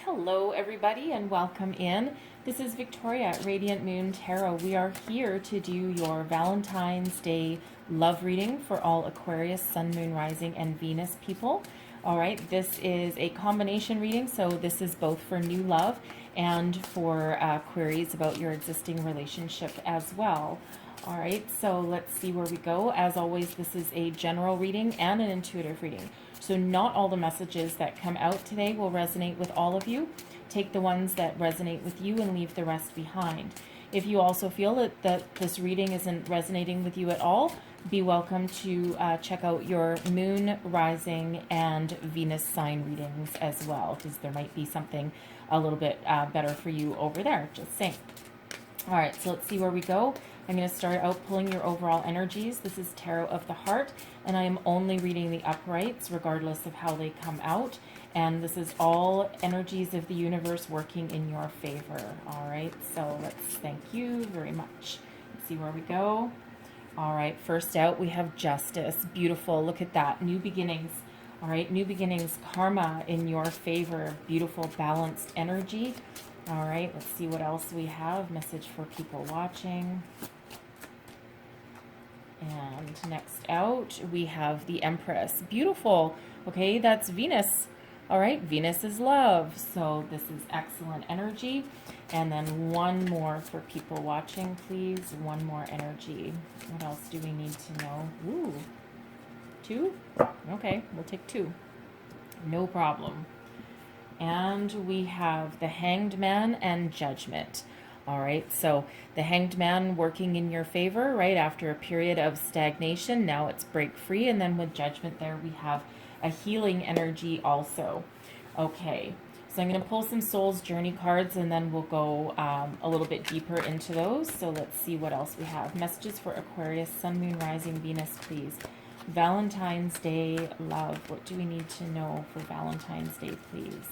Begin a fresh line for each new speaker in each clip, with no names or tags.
Hello everybody and welcome in. This is Victoria at Radiant Moon Tarot. We are here to do your Valentine's Day love reading for all Aquarius, Sun, Moon, Rising, and Venus people. All right, this is a combination reading, so this is both for new love and for queries about your existing relationship as well. All right, so let's see where we go. As always, this is a general reading and an intuitive reading. So not all the messages that come out today will resonate with all of you. Take the ones that resonate with you and leave the rest behind. If you also feel that this reading isn't resonating with you at all, be welcome to check out your Moon, Rising, and Venus sign readings as well, because there might be something a little bit better for you over there, just saying. All right, so let's see where we go. I'm going to start out pulling your overall energies. This is Tarot of the Heart, and I am only reading the uprights regardless of how they come out. And this is all energies of the universe working in your favor. All right, so let's thank you very much. Let's see where we go. All right, first out we have Justice. Beautiful, look at that, new beginnings. All right, new beginnings, karma in your favor, beautiful balanced energy. All right, let's see what else we have. Message for people watching. And next out, we have the Empress. Beautiful. Okay, that's Venus. All right, Venus is love. So this is excellent energy. And then one more for people watching, please. One more energy. What else do we need to know? Ooh, two? Okay, we'll take two. No problem. And we have the Hanged Man and Judgment. All right, so the Hanged Man working in your favor, right, after a period of stagnation. Now it's break free. And then with Judgment there, we have a healing energy also. Okay, so I'm going to pull some Soul's Journey cards, and then we'll go a little bit deeper into those. So let's see what else we have. Messages for Aquarius, Sun, Moon, Rising, Venus, please. Valentine's Day love. What do we need to know for Valentine's Day, please?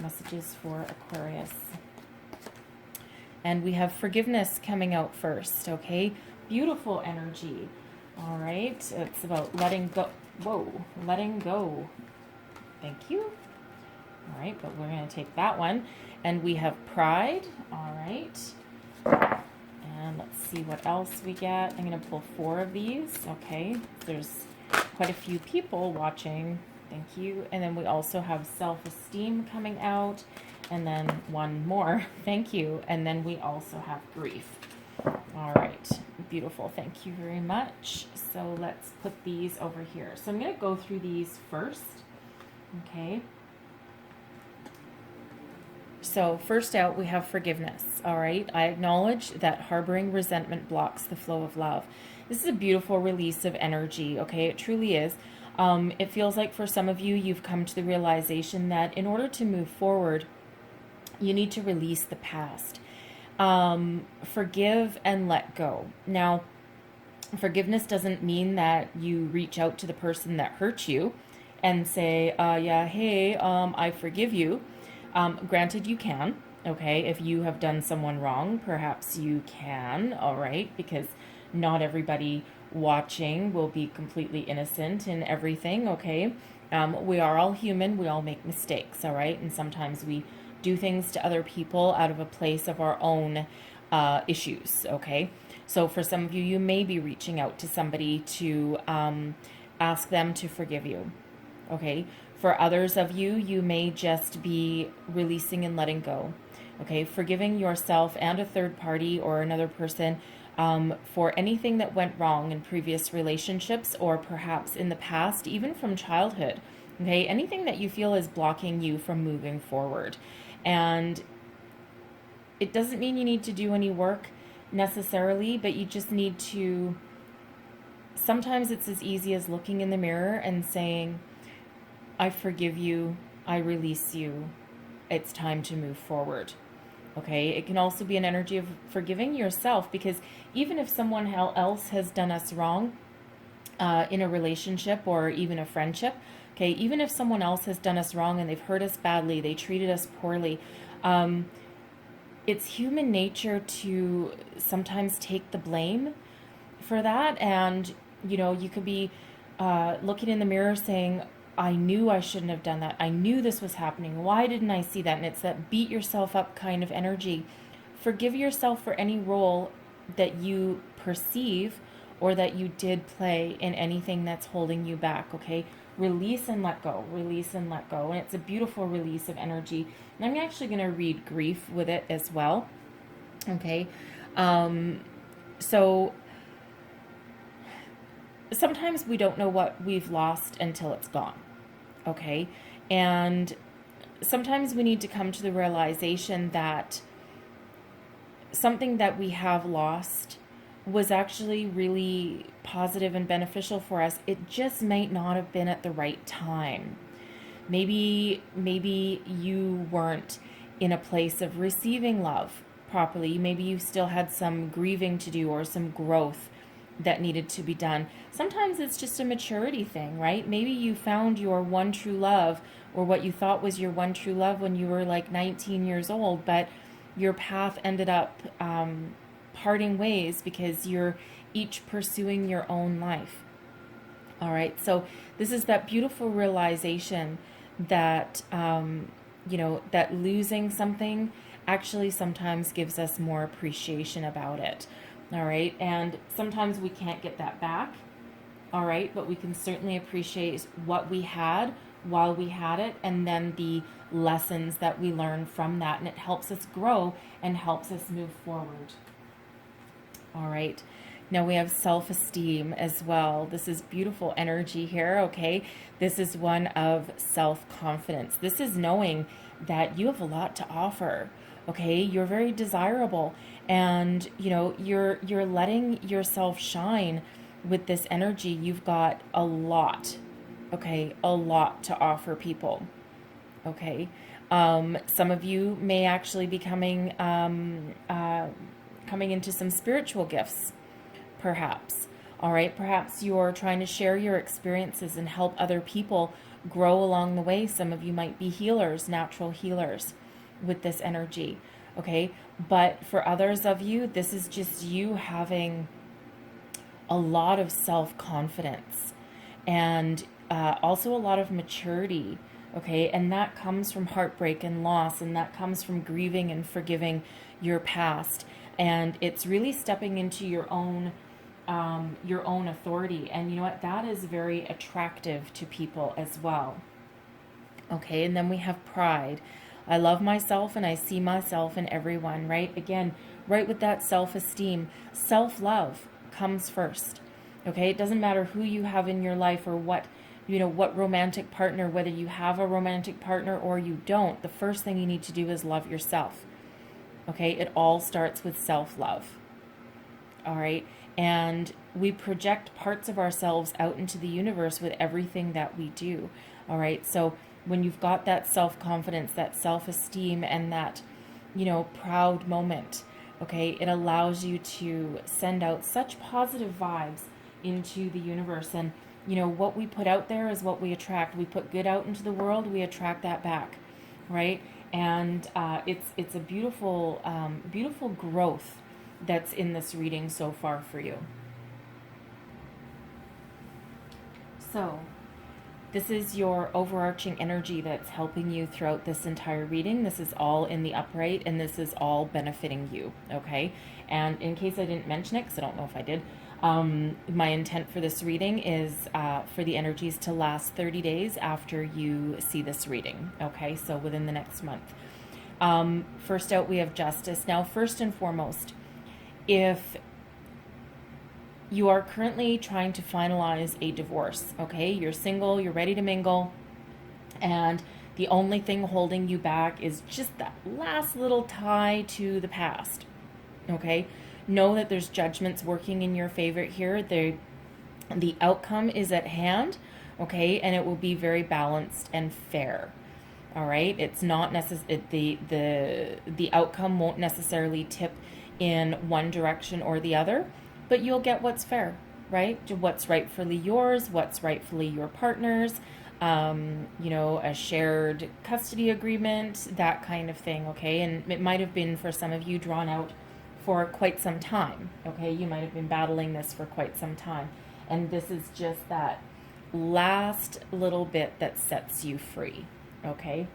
Messages for Aquarius. And we have forgiveness coming out first, okay? Beautiful energy. All right, it's about letting go. Whoa, letting go. Thank you. All right, but we're going to take that one. And we have Pride. All right. And let's see what else we get. I'm going to pull 4 of these. Okay, there's quite a few people watching. Thank you. And then we also have self-esteem coming out. And then one more. Thank you. And then we also have grief. All right. Beautiful. Thank you very much. So let's put these over here. So I'm going to go through these first. Okay. So first out, we have forgiveness. All right. I acknowledge that harboring resentment blocks the flow of love. This is a beautiful release of energy. Okay. It truly is. It feels like for some of you, you've come to the realization that in order to move forward, you need to release the past. Forgive and let go. Now, forgiveness doesn't mean that you reach out to the person that hurt you and say, yeah, hey, I forgive you. Granted, you can, okay? If you have done someone wrong, perhaps you can, all right? Because not everybody watching will be completely innocent in everything, okay? We are all human. We all make mistakes, all right? And sometimes we do things to other people out of a place of our own issues, okay? So for some of you, you may be reaching out to somebody to ask them to forgive you, okay? For others of you, you may just be releasing and letting go, okay? Forgiving yourself and a third party or another person for anything that went wrong in previous relationships or perhaps in the past, even from childhood, okay? Anything that you feel is blocking you from moving forward. And it doesn't mean you need to do any work necessarily, but you just need to, sometimes it's as easy as looking in the mirror and saying, I forgive you, I release you, it's time to move forward. Okay, it can also be an energy of forgiving yourself, because even if someone else has done us wrong in a relationship or even a friendship, okay, even if someone else has done us wrong and they've hurt us badly, they treated us poorly, it's human nature to sometimes take the blame for that. And, you know, you could be looking in the mirror saying, I knew I shouldn't have done that. I knew this was happening. Why didn't I see that? And it's that beat yourself up kind of energy. Forgive yourself for any role that you perceive or that you did play in anything that's holding you back, okay? Release and let go. Release and let go. And it's a beautiful release of energy. And I'm actually going to read grief with it as well, okay? So sometimes we don't know what we've lost until it's gone, okay? And sometimes we need to come to the realization that something that we have lost was actually really positive and beneficial for us. It just might not have been at the right time. Maybe you weren't in a place of receiving love properly. Maybe you still had some grieving to do or some growth that needed to be done. Sometimes it's just a maturity thing, right? Maybe you found your one true love, or what you thought was your one true love, when you were like 19 years old, but your path ended up parting ways because you're each pursuing your own life. All right, so this is that beautiful realization that that losing something actually sometimes gives us more appreciation about it. All right, and sometimes we can't get that back. All right, but we can certainly appreciate what we had while we had it, and then the lessons that we learn from that, and it helps us grow and helps us move forward. All right, now we have self-esteem as well. This is beautiful energy here, okay? This is one of self-confidence. This is knowing that you have a lot to offer, okay? You're very desirable, and you're letting yourself shine with this energy. You've got a lot, okay? A lot to offer people, okay? Some of you may actually be coming into some spiritual gifts, perhaps. All right, perhaps you're trying to share your experiences and help other people grow along the way. Some of you might be healers, natural healers with this energy, okay? But for others of you, this is just you having a lot of self-confidence and also a lot of maturity, okay? And that comes from heartbreak and loss, and that comes from grieving and forgiving your past. And it's really stepping into your own authority. And you know what? That is very attractive to people as well. Okay, and then we have pride. I love myself and I see myself in everyone, right? Again, right with that self-esteem. Self-love comes first. Okay, it doesn't matter who you have in your life or what romantic partner, whether you have a romantic partner or you don't. The first thing you need to do is love yourself. Okay, it all starts with self-love. All right, and we project parts of ourselves out into the universe with everything that we do. All right, so when you've got that self-confidence, that self-esteem, and that, proud moment, okay, it allows you to send out such positive vibes into the universe. And, what we put out there is what we attract. We put good out into the world, we attract that back, right? And it's a beautiful, beautiful growth that's in this reading so far for you. So this is your overarching energy that's helping you throughout this entire reading. This is all in the upright, and this is all benefiting you, okay? And in case I didn't mention it, because I don't know if I did, my intent for this reading is for the energies to last 30 days after you see this reading, okay? So within the next month. First out, we have justice. Now, first and foremost, if you are currently trying to finalize a divorce, okay? You're single, you're ready to mingle, and the only thing holding you back is just that last little tie to the past, okay? Know that there's judgments working in your favor here. The outcome is at hand, okay? And it will be very balanced and fair, all right? It's not the outcome won't necessarily tip in one direction or the other, but you'll get what's fair, right? What's rightfully yours, what's rightfully your partner's, a shared custody agreement, that kind of thing, okay? And it might have been, for some of you, drawn out for quite some time, okay? You might have been battling this for quite some time. And this is just that last little bit that sets you free. Okay.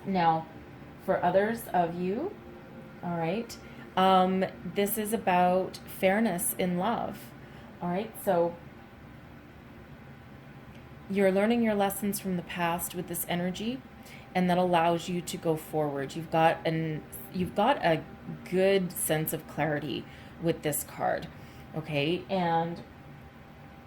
Now, for others of you, all right, this is about fairness in love. All right. So you're learning your lessons from the past with this energy, and that allows you to go forward. You've got a good sense of clarity with this card. Okay? And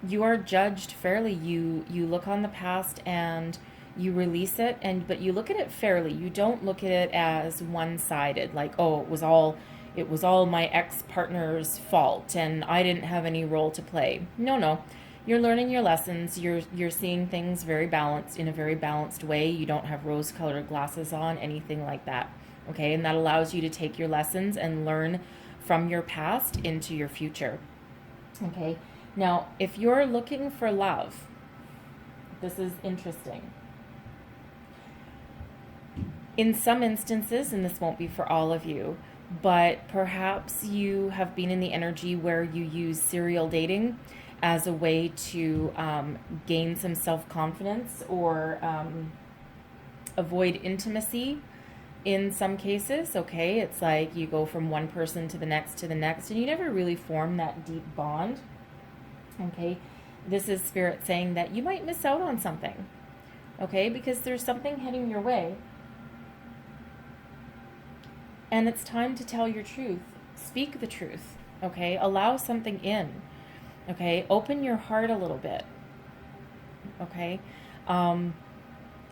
you are judged fairly. You look on the past and you release it, but you look at it fairly. You don't look at it as one-sided, like, oh, it was all my ex-partner's fault and I didn't have any role to play. No. You're learning your lessons. You're seeing things very balanced, in a very balanced way. You don't have rose-colored glasses on, anything like that. Okay? And that allows you to take your lessons and learn from your past into your future. Okay? Now, if you're looking for love, this is interesting. In some instances, and this won't be for all of you, but perhaps you have been in the energy where you use serial dating as a way to gain some self-confidence or avoid intimacy in some cases. Okay, it's like you go from one person to the next, and you never really form that deep bond. Okay, this is Spirit saying that you might miss out on something. Okay, because there's something heading your way. And it's time to tell your truth. Speak the truth. Okay, allow something in. Okay, open your heart a little bit. Okay,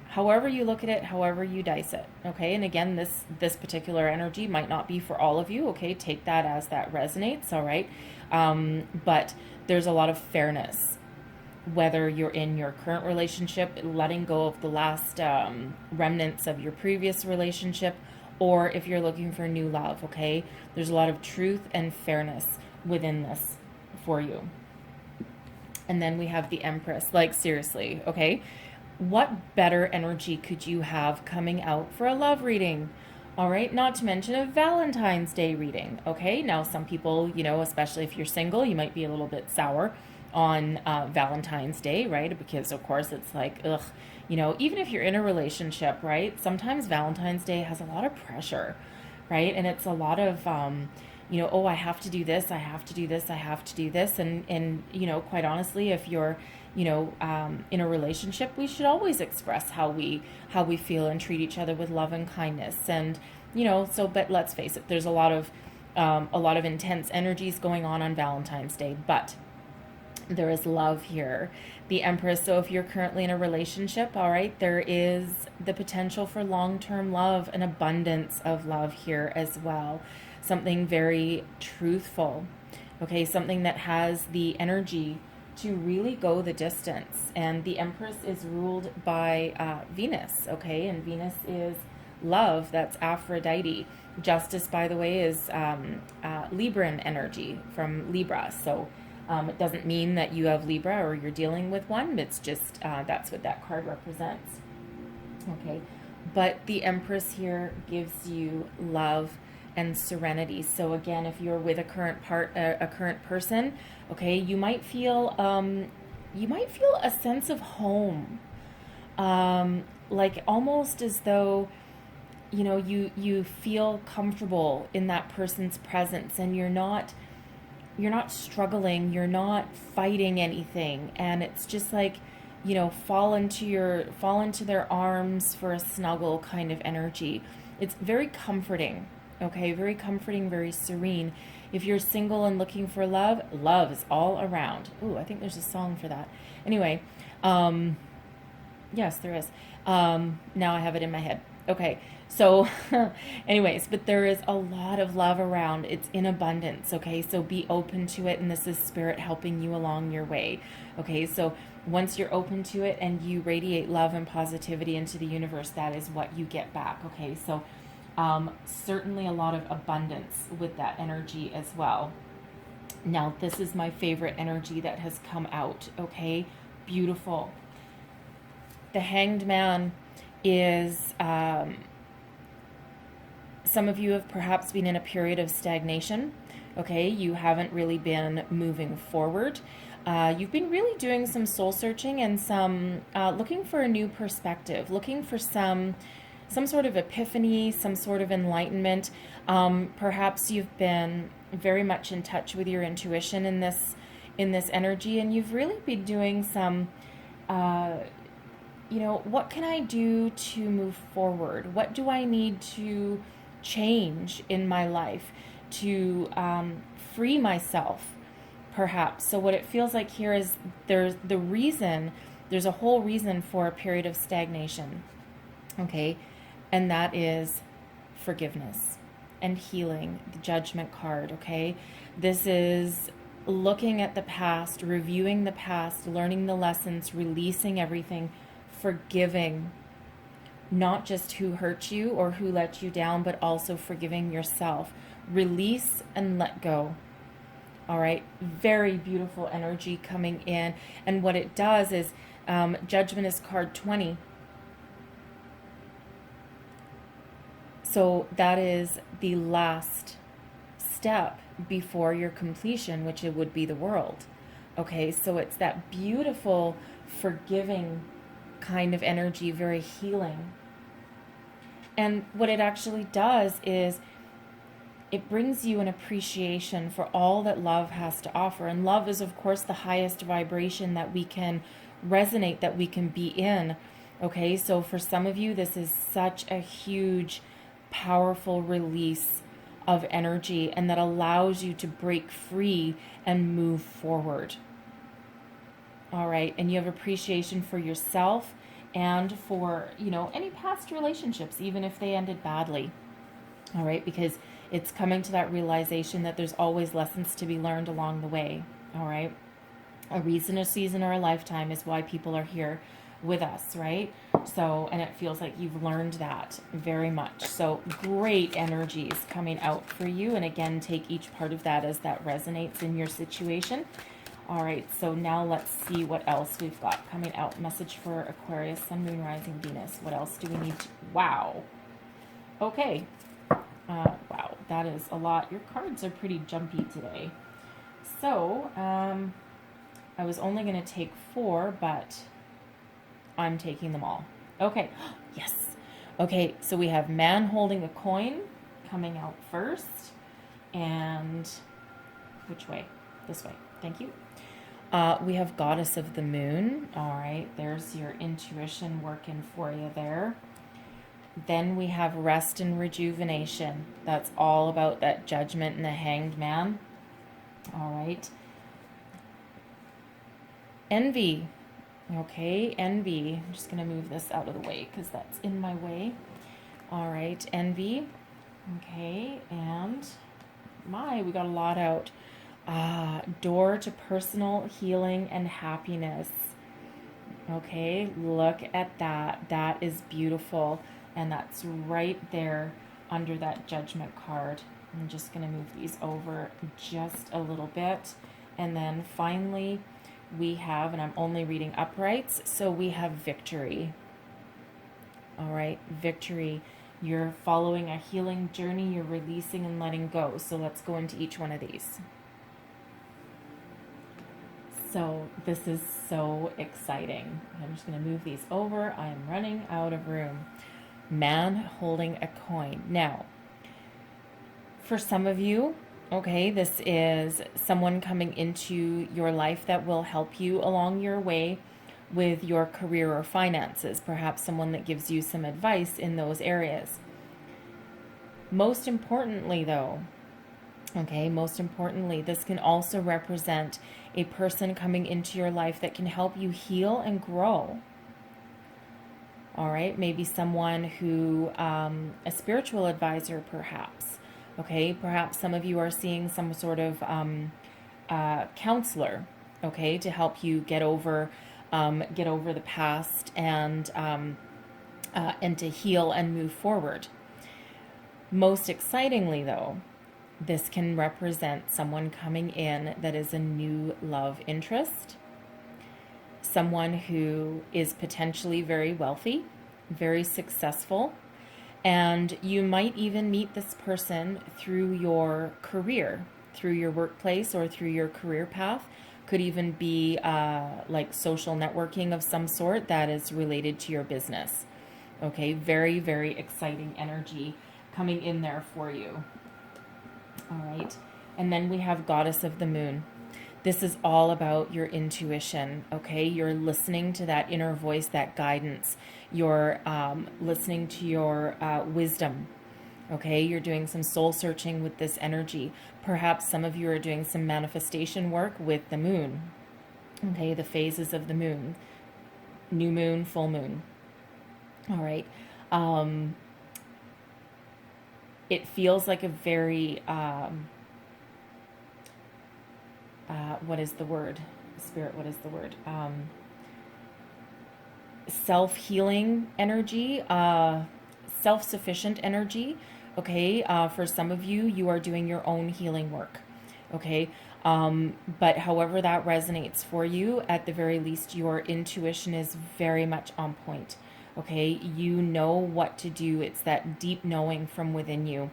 however you look at it, however you dice it. Okay, and again, this particular energy might not be for all of you. Okay, take that as that resonates. All right, but there's a lot of fairness. Whether you're in your current relationship, letting go of the last remnants of your previous relationship, or if you're looking for new love. Okay, there's a lot of truth and fairness within this for you. And then we have the Empress. Like, seriously, okay? What better energy could you have coming out for a love reading? All right, not to mention a Valentine's Day reading, okay? Now, some people, especially if you're single, you might be a little bit sour on Valentine's Day, right? Because, of course, it's like, ugh, even if you're in a relationship, right? Sometimes Valentine's Day has a lot of pressure, right? And it's a lot of... oh, I have to do this, I have to do this, I have to do this. And quite honestly, if you're, in a relationship, we should always express how we feel and treat each other with love and kindness. And, but let's face it, there's a lot of intense energies going on Valentine's Day, but there is love here. The Empress, so if you're currently in a relationship, all right, there is the potential for long-term love, an abundance of love here as well. Something very truthful, okay? Something that has the energy to really go the distance. And the Empress is ruled by Venus, okay? And Venus is love, that's Aphrodite. Justice, by the way, is Libran energy from Libra. So it doesn't mean that you have Libra or you're dealing with one. It's just that's what that card represents, okay? But the Empress here gives you love and serenity. So again, if you're with a current person, okay, you might feel a sense of home, like almost as though you feel comfortable in that person's presence, and you're not struggling, you're not fighting anything, and it's just like fall into their arms for a snuggle kind of energy. It's very comforting. Okay, very comforting, very serene. If you're single and looking for love, love is all around. Ooh, I think there's a song for that. Anyway, yes, there is. Now I have it in my head. Okay, so anyways, but there is a lot of love around. It's in abundance, okay? So be open to it, and this is Spirit helping you along your way. Okay, so once you're open to it and you radiate love and positivity into the universe, that is what you get back, okay? So certainly a lot of abundance with that energy as well. Now, this is my favorite energy that has come out, okay? Beautiful. The Hanged Man is, some of you have perhaps been in a period of stagnation, okay? You haven't really been moving forward. You've been really doing some soul searching and some looking for a new perspective, looking for some sort of epiphany, some sort of enlightenment. Perhaps you've been very much in touch with your intuition in this energy, and you've really been doing some, what can I do to move forward? What do I need to change in my life to free myself, perhaps? So what it feels like here is there's a whole reason for a period of stagnation, okay? And that is forgiveness and healing, the Judgment card, okay? This is looking at the past, reviewing the past, learning the lessons, releasing everything, forgiving not just who hurt you or who let you down, but also forgiving yourself. Release and let go. All right, very beautiful energy coming in. And what it does is, Judgment is card 20. So that is the last step before your completion, which it would be the world. Okay, so it's that beautiful, forgiving kind of energy, very healing. And what it actually does is it brings you an appreciation for all that love has to offer. And love is, of course, the highest vibration that we can resonate, that we can be in. Okay, so for some of you, this is such a huge, powerful release of energy, and that allows you to break free and move forward. All right, and you have appreciation for yourself and for, any past relationships, even if they ended badly. All right, because it's coming to that realization that there's always lessons to be learned along the way. All right, a reason, a season, or a lifetime is why people are here with us, right? So, and it feels like you've learned that very much. So great energies coming out for you. And again, take each part of that as that resonates in your situation. All right, so now let's see what else we've got coming out. Message for Aquarius, Sun, Moon, Rising, Venus. What else do we need to... Wow. Okay. Wow, that is a lot. Your cards are pretty jumpy today. So, I was only going to take 4, but I'm taking them all. Okay. Yes. Okay, so we have man holding a coin coming out first. And which way? This way. Thank you. We have Goddess of the Moon. All right, there's your intuition working for you there. Then we have Rest and Rejuvenation. That's all about that Judgment and the Hanged Man. All right. Envy. Okay, Envy. I'm just going to move this out of the way because that's in my way. All right, Envy. Okay, and we got a lot out. Door to personal healing and happiness. Okay, look at that. That is beautiful. And that's right there under that Judgment card. I'm just going to move these over just a little bit. And then finally, we have, and I'm only reading uprights, so we have Victory. All right, Victory. You're following a healing journey. You're releasing and letting go. So let's go into each one of these. So this is so exciting. I'm just going to move these over. I am running out of room. Man holding a coin. Now, for some of you, okay, this is someone coming into your life that will help you along your way with your career or finances. Perhaps someone that gives you some advice in those areas. Most importantly, though, this can also represent a person coming into your life that can help you heal and grow. All right, maybe someone who, a spiritual advisor perhaps. Okay, perhaps some of you are seeing some sort of counselor, okay, to help you get over the past and to heal and move forward. Most excitingly, though, this can represent someone coming in that is a new love interest, someone who is potentially very wealthy, very successful, and you might even meet this person through your career, through your workplace or through your career path. Could even be like social networking of some sort that is related to your business. Okay, very, very exciting energy coming in there for you. All right. And then we have Goddess of the Moon. This is all about your intuition, okay? You're listening to that inner voice, that guidance. You're listening to your wisdom, okay? You're doing some soul searching with this energy. Perhaps some of you are doing some manifestation work with the moon, okay? The phases of the moon, new moon, full moon. All right. It feels like a very... what is the word? Spirit, what is the word? Self-healing energy, self-sufficient energy. Okay, for some of you, you are doing your own healing work. Okay, but however that resonates for you, at the very least, your intuition is very much on point. Okay, you know what to do. It's that deep knowing from within you.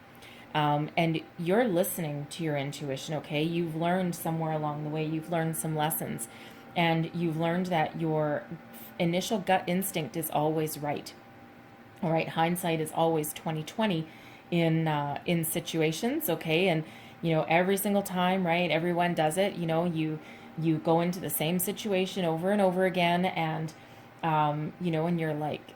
And you're listening to your intuition, okay? You've learned somewhere along the way, you've learned some lessons, and you've learned that your initial gut instinct is always right. All right, hindsight is always 20/20 in situations, okay? And every single time, right? Everyone does it. You go into the same situation over and over again, and and you're like,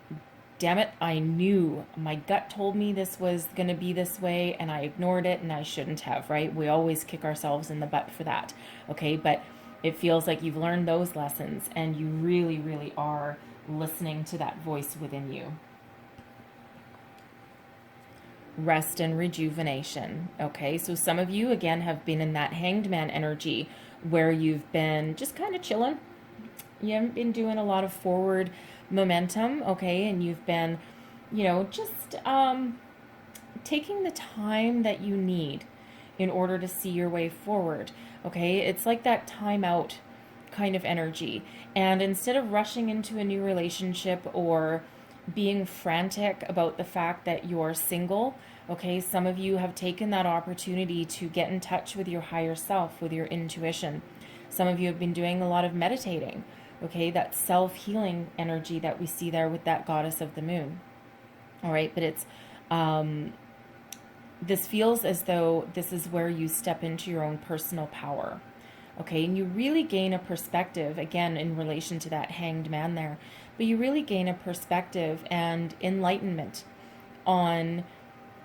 damn it, I knew, my gut told me this was going to be this way, and I ignored it, and I shouldn't have, right? We always kick ourselves in the butt for that, okay? But it feels like you've learned those lessons, and you really, really are listening to that voice within you. Rest and rejuvenation, okay? So some of you, again, have been in that Hanged Man energy where you've been just kind of chilling. You haven't been doing a lot of forward momentum, okay? And you've been, just taking the time that you need in order to see your way forward, okay? It's like that time out kind of energy. And instead of rushing into a new relationship or being frantic about the fact that you're single, okay, some of you have taken that opportunity to get in touch with your higher self, with your intuition. Some of you have been doing a lot of meditating, okay, that self-healing energy that we see there with that Goddess of the Moon. All right, but it's this feels as though this is where you step into your own personal power, okay, and you really gain a perspective, again, in relation to that Hanged Man there, but you really gain a perspective and enlightenment on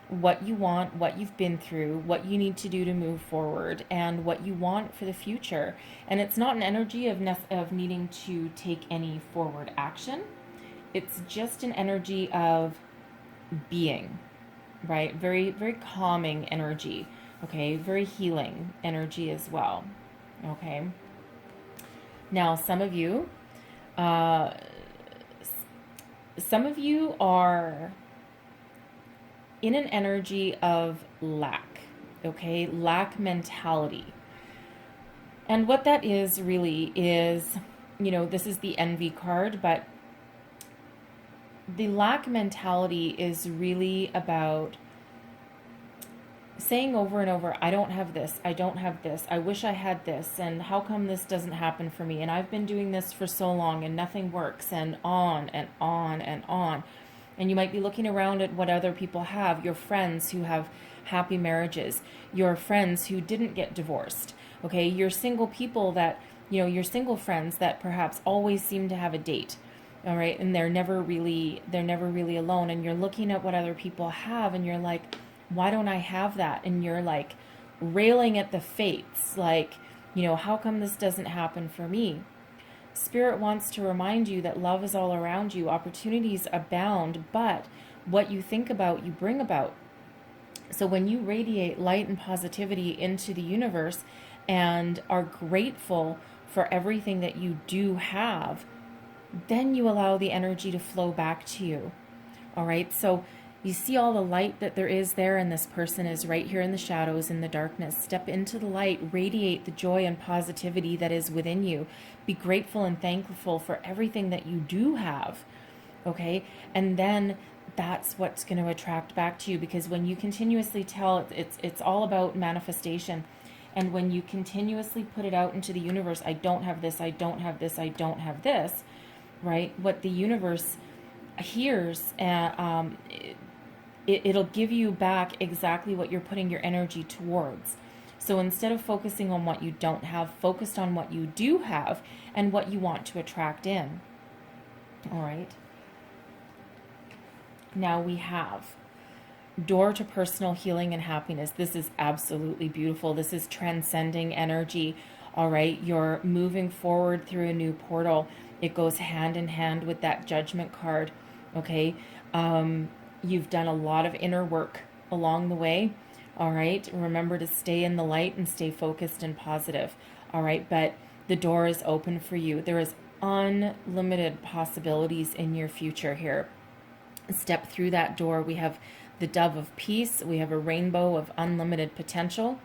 what you want, what you've been through, what you need to do to move forward, and what you want for the future. And it's not an energy of needing to take any forward action. It's just an energy of being, right? Very, very calming energy, okay? Very healing energy as well, okay? Now, some of you are in an energy of lack, okay? Lack mentality. And what that is really is, this is the envy card, but the lack mentality is really about saying over and over, I don't have this, I don't have this, I wish I had this, and how come this doesn't happen for me? And I've been doing this for so long and nothing works, and on and on and on. And you might be looking around at what other people have, your friends who have happy marriages, your friends who didn't get divorced, okay? Your single people that, your single friends that perhaps always seem to have a date, all right? And they're never really alone. And you're looking at what other people have and you're like, why don't I have that? And you're like railing at the fates, like, how come this doesn't happen for me? Spirit wants to remind you that love is all around you, opportunities abound, but what you think about, you bring about. So when you radiate light and positivity into the universe and are grateful for everything that you do have, then you allow the energy to flow back to you. All right, so you see all the light that there is there, and this person is right here in the shadows, in the darkness. Step into the light, radiate the joy and positivity that is within you. Be grateful and thankful for everything that you do have, okay? And then that's what's going to attract back to you, because when you continuously tell, it's all about manifestation. And when you continuously put it out into the universe, I don't have this, I don't have this, I don't have this, right? What the universe hears, it'll give you back exactly what you're putting your energy towards. So instead of focusing on what you don't have, focus on what you do have and what you want to attract in. All right. Now we have door to personal healing and happiness. This is absolutely beautiful. This is transcending energy. All right. You're moving forward through a new portal. It goes hand in hand with that Judgment card. Okay. You've done a lot of inner work along the way. All right. Remember to stay in the light and stay focused and positive. All right. But the door is open for you. There is unlimited possibilities in your future here. Step through that door. We have the dove of peace. We have a rainbow of unlimited potential.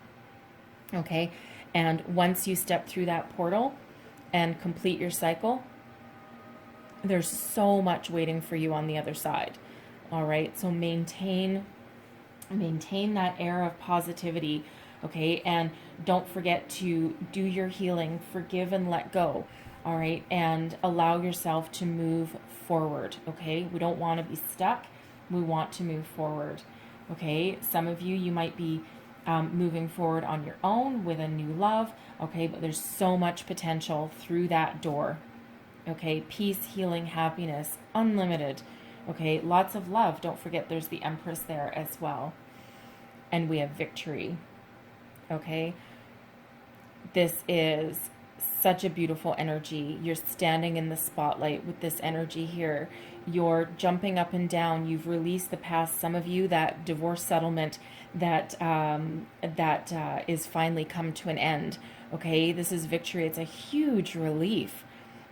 Okay. And once you step through that portal and complete your cycle, there's so much waiting for you on the other side. All right. So maintain that air of positivity. Okay. And don't forget to do your healing, forgive and let go. All right. And allow yourself to move forward. Okay. We don't want to be stuck. We want to move forward. Okay. Some of you might be moving forward on your own with a new love. Okay. But there's so much potential through that door. Okay. Peace, healing, happiness, unlimited. Okay. Lots of love. Don't forget there's the Empress there as well. And we have victory. Okay. This is such a beautiful energy. You're standing in the spotlight with this energy here. You're jumping up and down. You've released the past. Some of you, that divorce settlement that is finally come to an end. Okay, this is victory. It's a huge relief.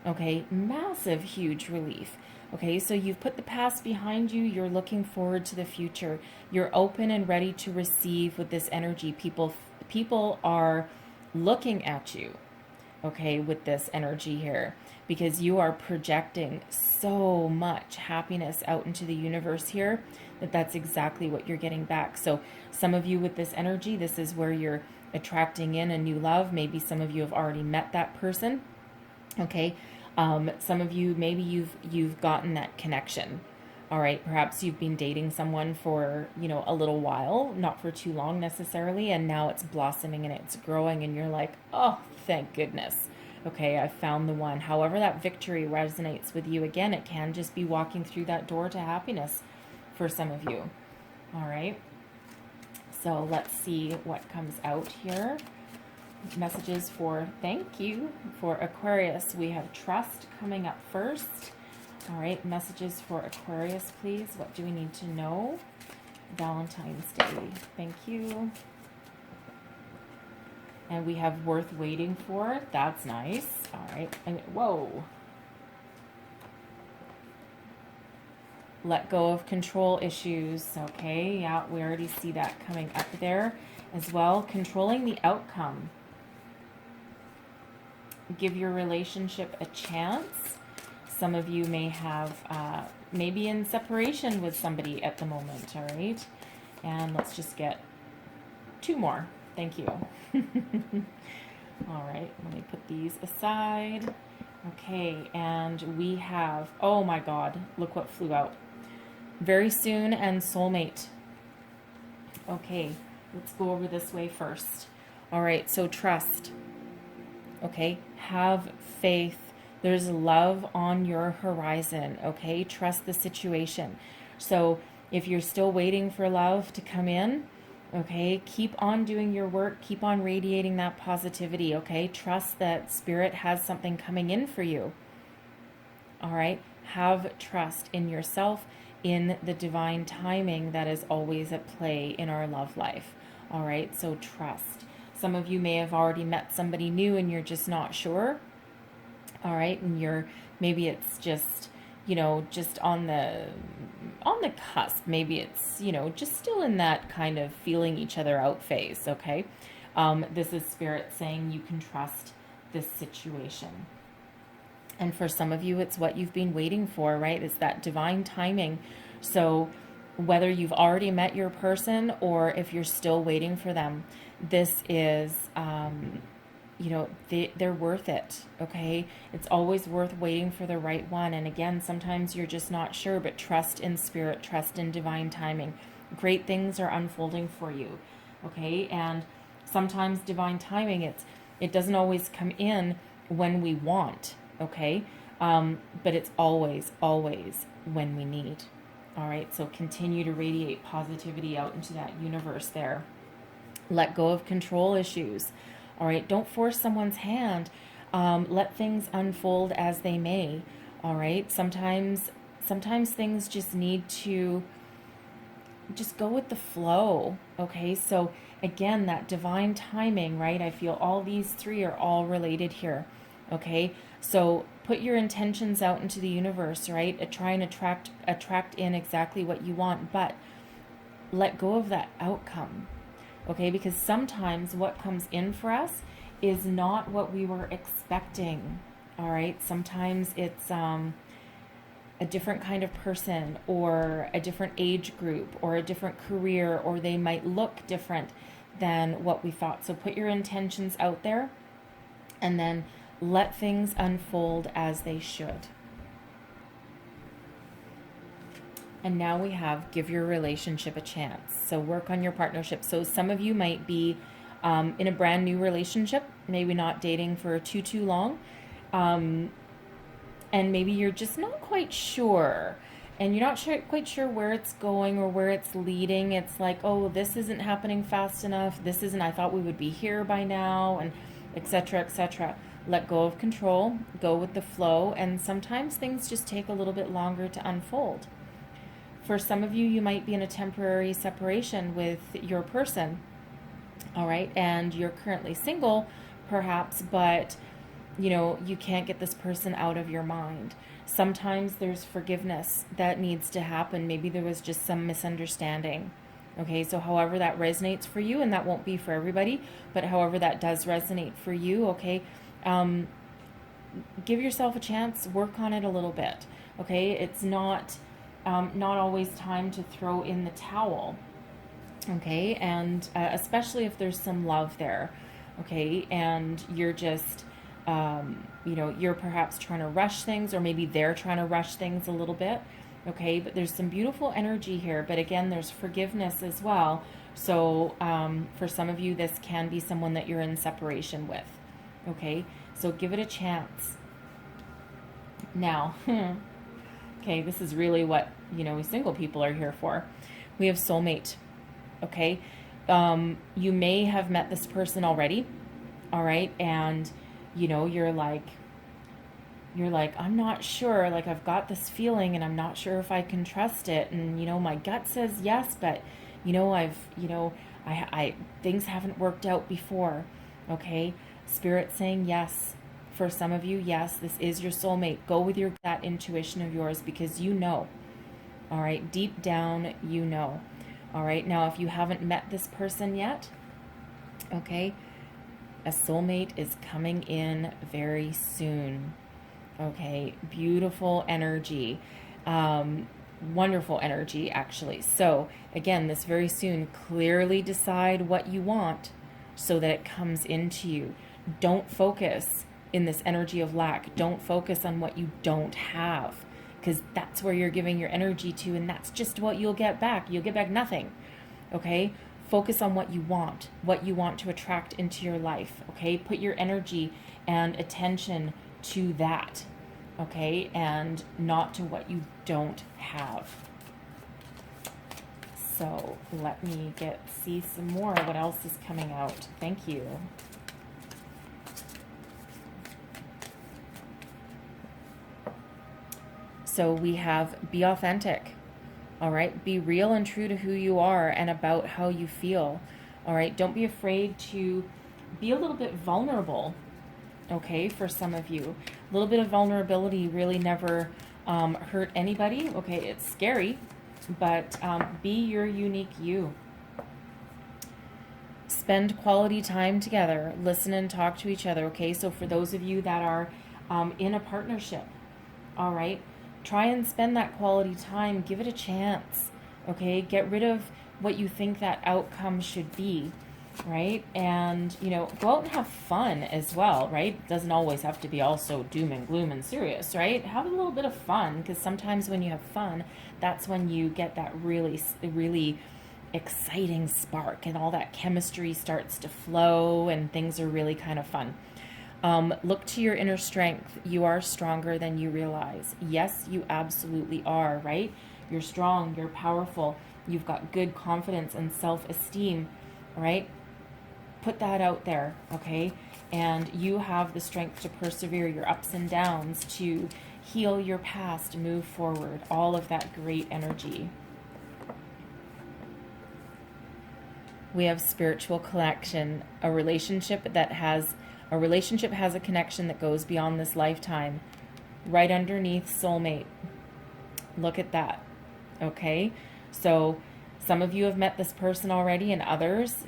Okay, massive, huge relief. Okay, so you've put the past behind you. You're looking forward to the future. You're open and ready to receive with this energy. People are looking at you. Okay, with this energy here, because you are projecting so much happiness out into the universe here that's exactly what you're getting back. So some of you with this energy, this is where you're attracting in a new love. Maybe some of you have already met that person. Okay, some of you, maybe you've gotten that connection. All right, perhaps you've been dating someone for, a little while, not for too long necessarily, and now it's blossoming and it's growing and you're like, oh, thank goodness. Okay, I found the one. However that victory resonates with you, again, it can just be walking through that door to happiness for some of you. All right, so let's see what comes out here. Messages for, thank you, for Aquarius. We have trust coming up first. All right, messages for Aquarius, please. What do we need to know? Valentine's Day. Thank you. And we have worth waiting for. That's nice. All right. And whoa. Let go of control issues. Okay. Yeah, we already see that coming up there as well. Controlling the outcome. Give your relationship a chance. Some of you may have, maybe in separation with somebody at the moment, all right? And let's just get 2 more. Thank you. All right, let me put these aside. Okay, and we have, oh my God, look what flew out. Very soon and soulmate. Okay, let's go over this way first. All right, so trust. Okay, have faith. There's love on your horizon, okay? Trust the situation. So if you're still waiting for love to come in, okay, keep on doing your work. Keep on radiating that positivity, okay? Trust that Spirit has something coming in for you, all right? Have trust in yourself, in the divine timing that is always at play in our love life, all right? So trust. Some of you may have already met somebody new and you're just not sure. All right, and maybe it's just, just on the cusp. Maybe it's, just still in that kind of feeling each other out phase, okay? This is Spirit saying you can trust this situation. And for some of you, it's what you've been waiting for, right? It's that divine timing. So whether you've already met your person or if you're still waiting for them, this is, they're worth it, okay? It's always worth waiting for the right one. And again, sometimes you're just not sure, but trust in spirit, trust in divine timing. Great things are unfolding for you, okay? And sometimes divine timing, it doesn't always come in when we want, okay? But it's always, always when we need. All right, so continue to radiate positivity out into that universe there. Let go of control issues. All right, don't force someone's hand. Let things unfold as they may. All right, sometimes things just need to just go with the flow. Okay, so again, that divine timing, right? I feel all these three are all related here. Okay, so put your intentions out into the universe, right? Try and attract in exactly what you want, but let go of that outcome. Okay, because sometimes what comes in for us is not what we were expecting. All right, sometimes it's a different kind of person, or a different age group, or a different career, or they might look different than what we thought. So put your intentions out there and then let things unfold as they should. And now we have give your relationship a chance. So work on your partnership. So some of you might be in a brand new relationship, maybe not dating for too long. And maybe you're just not quite sure. And you're not quite sure where it's going or where it's leading. It's like, oh, this isn't happening fast enough. This isn't, I thought we would be here by now, and etc., etc. Let go of control, go with the flow, and sometimes things just take a little bit longer to unfold. For some of you, you might be in a temporary separation with your person, all right? And you're currently single, perhaps, but, you can't get this person out of your mind. Sometimes there's forgiveness that needs to happen. Maybe there was just some misunderstanding, okay? So however that resonates for you, and that won't be for everybody, but however that does resonate for you, okay? Give yourself a chance, work on it a little bit, okay? It's not always time to throw in the towel, okay? And especially if there's some love there, okay? And you're just, you're perhaps trying to rush things, or maybe they're trying to rush things a little bit, okay? But there's some beautiful energy here. But again, there's forgiveness as well. So for some of you, this can be someone that you're in separation with, okay? So give it a chance. Now, okay, this is really what, single people are here for. We have soulmate, okay? You may have met this person already, all right? And, you're like, I'm not sure, like I've got this feeling and I'm not sure if I can trust it. And, my gut says yes, but, I things haven't worked out before, okay? Spirit saying yes. For some of you, yes, this is your soulmate. Go with that intuition of yours, because all right, deep down, all right. Now, if you haven't met this person yet, okay, a soulmate is coming in very soon, okay. Beautiful energy, wonderful energy, actually. So again, this very soon, clearly decide what you want so that it comes into you. Don't focus in this energy of lack. Don't focus on what you don't have, because that's where you're giving your energy to, and that's just what you'll get back. You'll get back nothing, okay? Focus on what you want to attract into your life, okay? Put your energy and attention to that, okay? And not to what you don't have. So let me see some more. What else is coming out? Thank you. So we have be authentic, all right? Be real and true to who you are and about how you feel, all right? Don't be afraid to be a little bit vulnerable, okay, for some of you. A little bit of vulnerability really never hurt anybody, okay? It's scary, but be your unique you. Spend quality time together. Listen and talk to each other, okay? So for those of you that are in a partnership, all right, try and spend that quality time. Give it a chance, Okay, get rid of what you think that outcome should be, right? And, you know, go out and have fun as well, right? It doesn't always have to be also doom and gloom and serious, right? Have a little bit of fun, because sometimes when you have fun, that's when you get that really, really exciting spark, and all that chemistry starts to flow and things are really kind of fun. Look to your inner strength. You are stronger than you realize. Yes, you absolutely are, right? You're strong, you're powerful, you've got good confidence and self-esteem, right? Put that out there, okay? And you have the strength to persevere your ups and downs, to heal your past, move forward, all of that great energy. We have spiritual connection, a relationship has a connection that goes beyond this lifetime. Right underneath soulmate. Look at that. Okay? So some of you have met this person already, and others,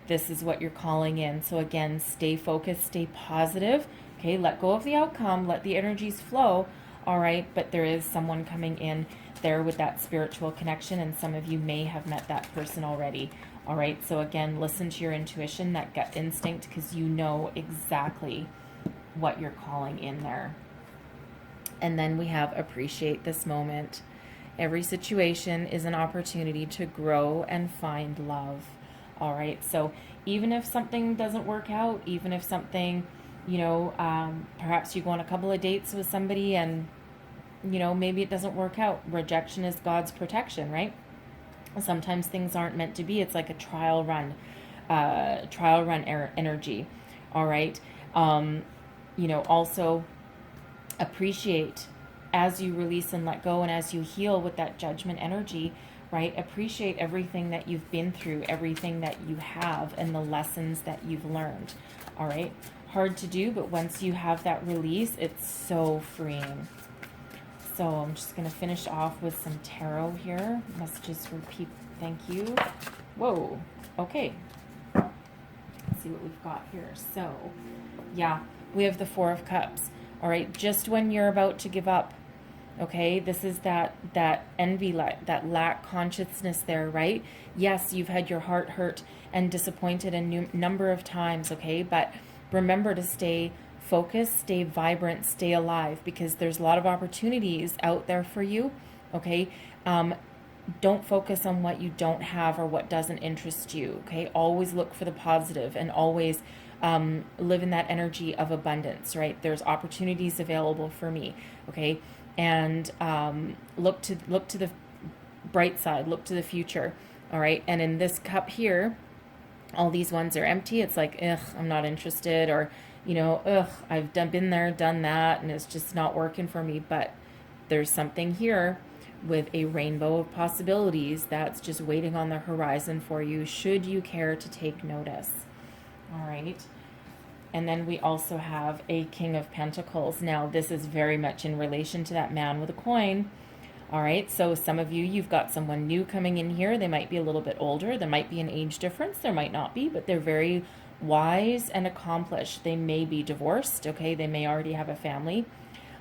this is what you're calling in. So again, stay focused, stay positive. Okay? Let go of the outcome, let the energies flow. All right? But there is someone coming in there with that spiritual connection, and some of you may have met that person already. All right, so again, listen to your intuition, that gut instinct, because you know exactly what you're calling in there. And then we have appreciate this moment. Every situation is an opportunity to grow and find love. All right, so even if something doesn't work out, even if something, you know, perhaps you go on a couple of dates with somebody and, you know, maybe it doesn't work out. Rejection is God's protection, right? Sometimes things aren't meant to be. It's like a trial run energy. All right. You know, also appreciate as you release and let go, and as you heal with that judgment energy, right? Appreciate everything that you've been through, everything that you have, and the lessons that you've learned. All right. Hard to do, but once you have that release, it's so freeing. So I'm just going to finish off with some tarot here. Messages for people. Thank you. Whoa. Okay. Let's see what we've got here. So, yeah, we have the Four of Cups. All right. Just when you're about to give up. Okay. This is that envy, that lack consciousness there, right? Yes, you've had your heart hurt and disappointed a number of times. Okay. But remember to stay focus, stay vibrant, stay alive, because there's a lot of opportunities out there for you. Okay. Don't focus on what you don't have or what doesn't interest you. Okay. Always look for the positive, and always live in that energy of abundance, right? There's opportunities available for me. Okay. And look to the bright side, look to the future. All right. And in this cup here, all these ones are empty. It's like, ugh, I'm not interested, or, you know, ugh, I've been there, done that, and it's just not working for me. But there's something here with a rainbow of possibilities that's just waiting on the horizon for you, should you care to take notice. All right. And then we also have a King of Pentacles. Now, this is very much in relation to that man with a coin. All right, so some of you, you've got someone new coming in here. They might be a little bit older. There might be an age difference. There might not be, but they're very wise and accomplished. They may be divorced, okay? They may already have a family,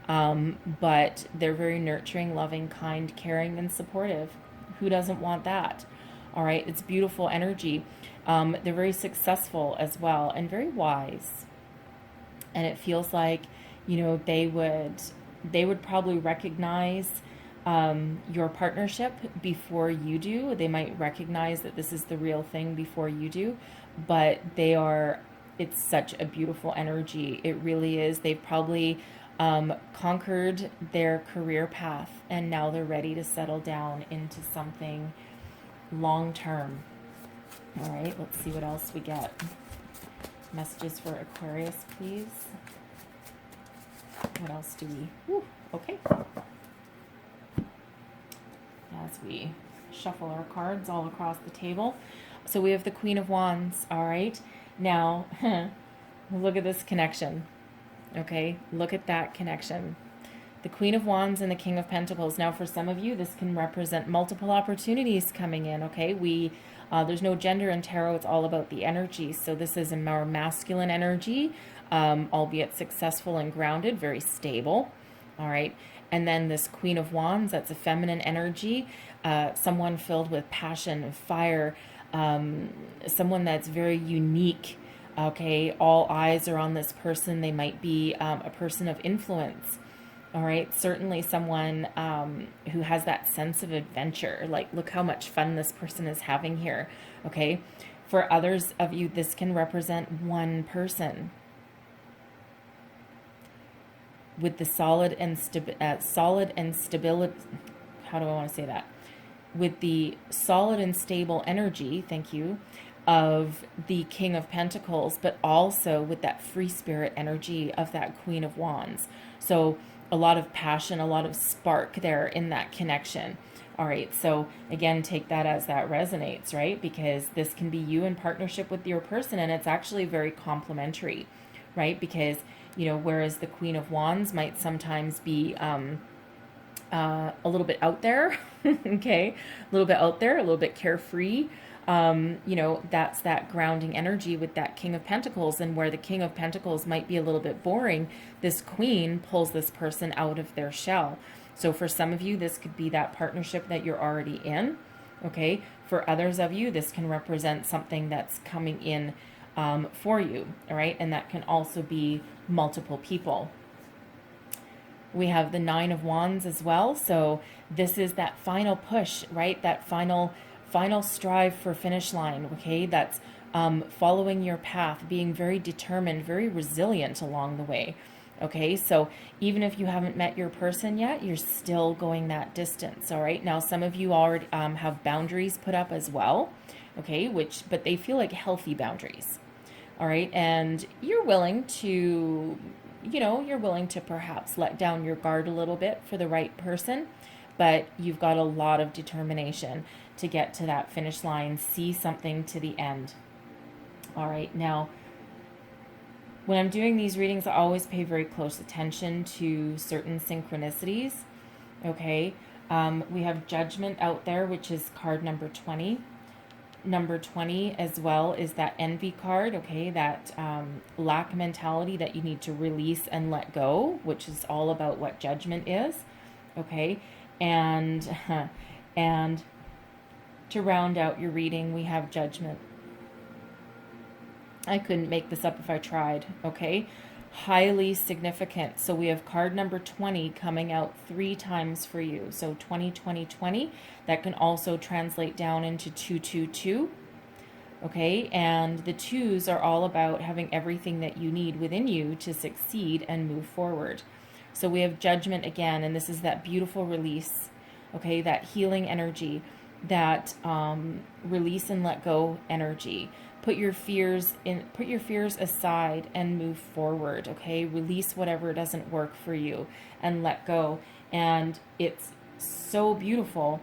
but they're very nurturing, loving, kind, caring, and supportive. Who doesn't want that? All right, it's beautiful energy. They're very successful as well, and very wise. And it feels like, you know, they would probably recognize your partnership before you do. They might recognize that this is the real thing before you do, but it's such a beautiful energy. It really is. They've probably conquered their career path, and now they're ready to settle down into something long term. All right, let's see what else we get. Messages for Aquarius, please. What else do we... Whew, okay. As we shuffle our cards all across the table. So we have the Queen of Wands, all right? Now, look at this connection, okay? Look at that connection. The Queen of Wands and the King of Pentacles. Now, for some of you, this can represent multiple opportunities coming in, okay? There's no gender in tarot. It's all about the energy. So this is a more masculine energy, albeit successful and grounded, very stable, all right? And then this Queen of Wands, that's a feminine energy, someone filled with passion and fire, someone that's very unique. Okay, all eyes are on this person. They might be a person of influence. All right, certainly someone who has that sense of adventure. Like, look how much fun this person is having here. Okay, for others of you, this can represent one person with the solid and stability. How do I want to say that? With the solid and stable energy, thank you, of the King of Pentacles, but also with that free spirit energy of that Queen of Wands. So a lot of passion, a lot of spark there in that connection. All right, so again, take that as that resonates, right? Because this can be you in partnership with your person, and it's actually very complementary, right? Because, you know, whereas the Queen of Wands might sometimes be a little bit out there, okay, a little bit out there, a little bit carefree. You know, that's that grounding energy with that King of Pentacles. And where the King of Pentacles might be a little bit boring, this Queen pulls this person out of their shell. So for some of you, this could be that partnership that you're already in. Okay. For others of you, this can represent something that's coming in for you. All right. And that can also be multiple people. We have the Nine of Wands as well. So this is that final push, right? That final strive for finish line. Okay. That's following your path, being very determined, very resilient along the way. Okay. So even if you haven't met your person yet, you're still going that distance. All right. Now, some of you already have boundaries put up as well. Okay. But they feel like healthy boundaries. All right. And you're willing to, you're willing to perhaps let down your guard a little bit for the right person, but you've got a lot of determination to get to that finish line, see something to the end. All right. Now, when I'm doing these readings, I always pay very close attention to certain synchronicities. Okay. We have Judgment out there, which is card number 20. Number 20 as well is that envy card, okay, that lack mentality that you need to release and let go, which is all about what Judgment is, okay, and to round out your reading, we have Judgment. I couldn't make this up if I tried, okay, highly significant. So we have card number 20 coming out 3 times for you. So 20, 20, 20. That can also translate down into 222. Okay, and the 2s are all about having everything that you need within you to succeed and move forward. So we have Judgment again, and this is that beautiful release. Okay, that healing energy, that release and let go energy. Put your fears aside and move forward, okay? Release whatever doesn't work for you and let go. And it's so beautiful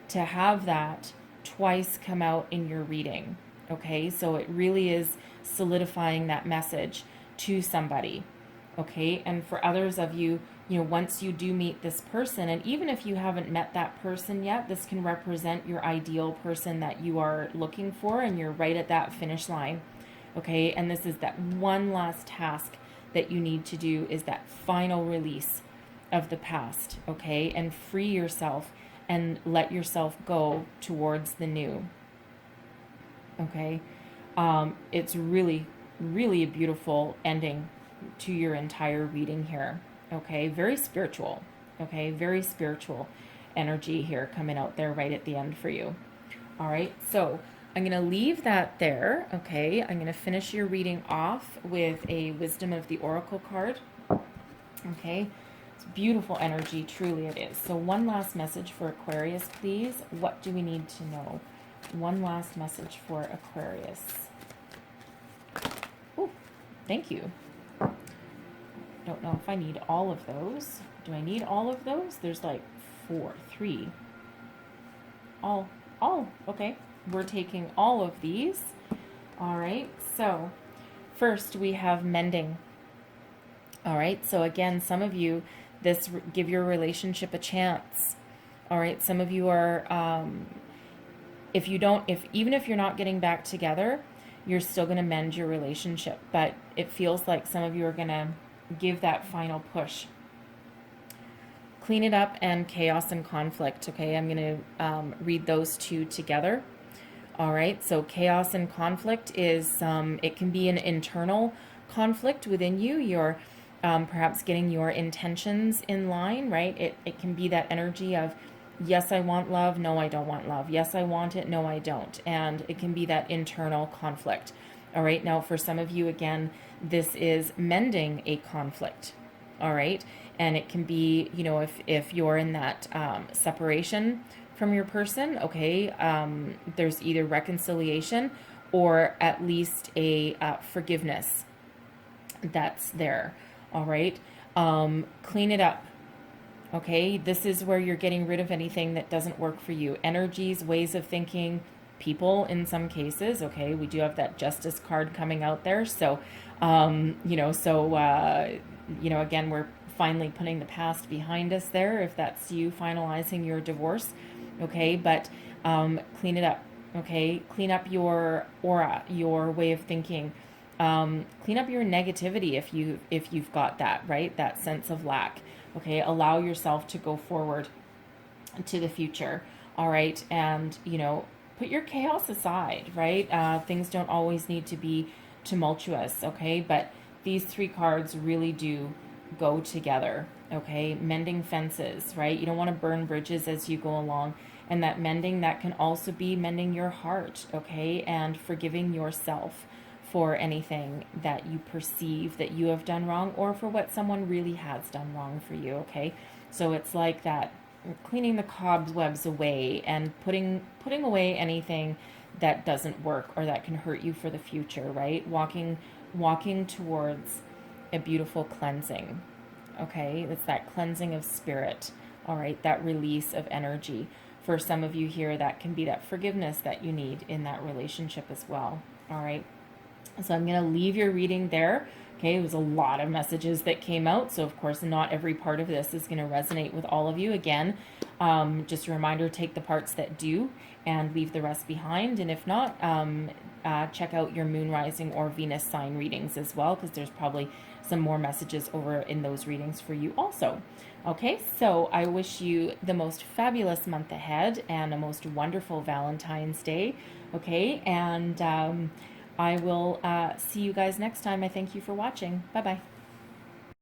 to have that twice come out in your reading, okay? So it really is solidifying that message to somebody, okay? And for others of you, once you do meet this person, and even if you haven't met that person yet, this can represent your ideal person that you are looking for, and you're right at that finish line, okay? And this is that one last task that you need to do, is that final release of the past, okay? And free yourself and let yourself go towards the new, okay? It's really, really a beautiful ending to your entire reading here. Okay, very spiritual. Okay, very spiritual energy here coming out there right at the end for you. All right, so I'm going to leave that there. Okay, I'm going to finish your reading off with a Wisdom of the Oracle card. Okay, it's beautiful energy, truly it is. So one last message for Aquarius, please. What do we need to know? One last message for Aquarius. Oh, thank you. Don't know if I need all of those. Do I need all of those? There's like 3. All, okay. We're taking all of these. All right, so first we have mending. All right, so again, some of you, give your relationship a chance. All right, some of you are, even if you're not getting back together, you're still going to mend your relationship, but it feels like some of you are going to give that final push. clean it up, and chaos and conflict. Okay, I'm going to read those two together. All right, so chaos and conflict is, it can be an internal conflict within you. You're perhaps getting your intentions in line, right? It can be that energy of, yes, I want love. No, I don't want love. Yes, I want it. No, I don't. And it can be that internal conflict. All right, now for some of you, again, this is mending a conflict. All right, and it can be, you know, if you're in that separation from your person, okay, there's either reconciliation or at least a forgiveness that's there. All right, clean it up. Okay, this is where you're getting rid of anything that doesn't work for you. Energies, ways of thinking, people in some cases. Okay, we do have that justice card coming out there. So, again, we're finally putting the past behind us there, if that's you finalizing your divorce. Okay, but clean it up. Okay, clean up your aura, your way of thinking. Clean up your negativity if you've got that, right? That sense of lack. Okay, allow yourself to go forward to the future. All right, and put your chaos aside, right? Things don't always need to be tumultuous, okay? But these three cards really do go together, okay? Mending fences, right? You don't want to burn bridges as you go along. And that mending, that can also be mending your heart, okay? And forgiving yourself for anything that you perceive that you have done wrong, or for what someone really has done wrong for you, okay? So it's like that, cleaning the cobwebs away and putting away anything that doesn't work or that can hurt you for the future, right? Walking towards a beautiful cleansing, okay? It's that cleansing of spirit, all right? That release of energy. For some of you here, that can be that forgiveness that you need in that relationship as well, all right? So I'm going to leave your reading there. Okay, it was a lot of messages that came out. So, of course, not every part of this is going to resonate with all of you. Again, just a reminder, take the parts that do and leave the rest behind. And if not, check out your moon rising or Venus sign readings as well, because there's probably some more messages over in those readings for you also. Okay, so I wish you the most fabulous month ahead and a most wonderful Valentine's Day. Okay, and I will see you guys next time. I thank you for watching. Bye-bye.